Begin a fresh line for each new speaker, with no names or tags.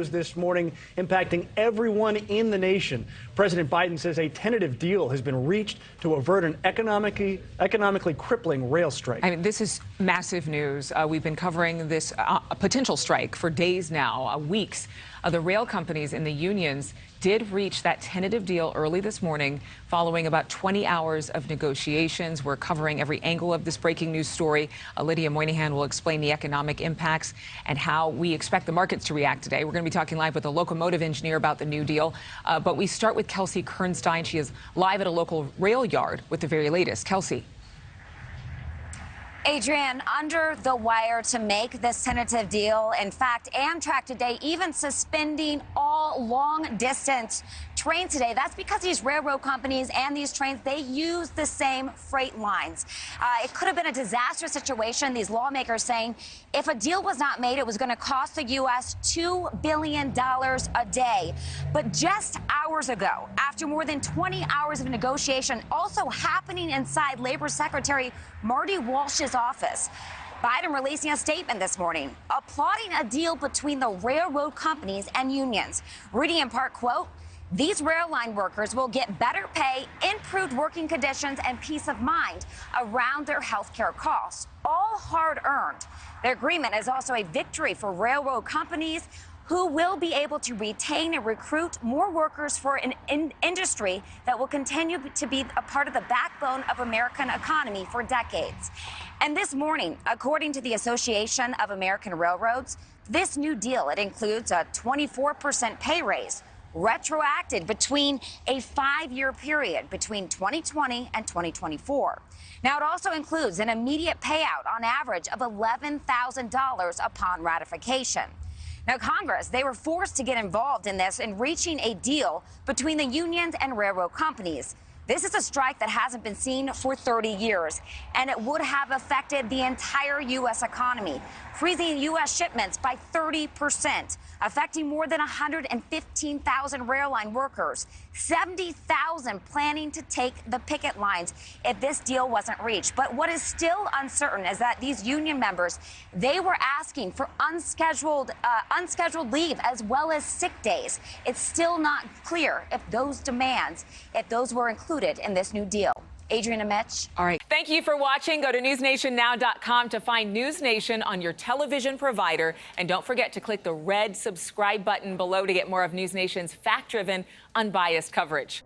news this morning impacting everyone in the nation. President Biden says a tentative deal has been reached to avert an economically crippling rail strike.
I mean, this is massive news. We've been covering this potential strike for days now, weeks. The rail companies and the unions did reach that tentative deal early this morning following about 20 hours of negotiations. We're covering every angle of this breaking news story. Lydia Moynihan will explain the economic impacts and how we expect the markets to react today. We're going to be talking live with a locomotive engineer about the new deal. But we start with Kelsey Kernstein. She is live at a local rail yard with the very latest. Kelsey.
Adrienne, under the wire to make this tentative deal. In fact, Amtrak today even suspending all long-distance trains today. That's because these railroad companies and these trains, they use the same freight lines. It could have been a disastrous situation. These lawmakers saying if a deal was not made, it was going to cost the U.S. $2 billion a day. But just hours ago, after more than 20 hours of negotiation, also happening inside Labor Secretary Marty Walsh's office, Biden releasing a statement this morning applauding a deal between the railroad companies and unions. Reading in part, quote, "These rail line workers will get better pay, improved working conditions, and peace of mind around their health care costs, all hard-earned." The agreement is also a victory for railroad companies who will be able to retain and recruit more workers for an industry that will continue to be a part of the backbone of American economy for decades. And this morning, according to the Association of American Railroads, this new deal, it includes a 24% pay raise, retroacted between a 5-year period between 2020 and 2024. Now, it also includes an immediate payout on average of $11,000 upon ratification. Now, Congress, they were forced to get involved in this in reaching a deal between the unions and railroad companies. This is a strike that hasn't been seen for 30 years, and it would have affected the entire U.S. economy, freezing U.S. shipments by 30%, affecting more than 115,000 rail line workers, 70,000 planning to take the picket lines if this deal wasn't reached. But what is still uncertain is that these union members, they were asking for unscheduled leave as well as sick days. It's still not clear if those demands, if those were included in this new deal. Adrienne and Mitch.
All right. Thank you for watching. Go to newsnationnow.com to find NewsNation on your television provider. And don't forget to click the red subscribe button below to get more of NewsNation's fact-driven, unbiased coverage.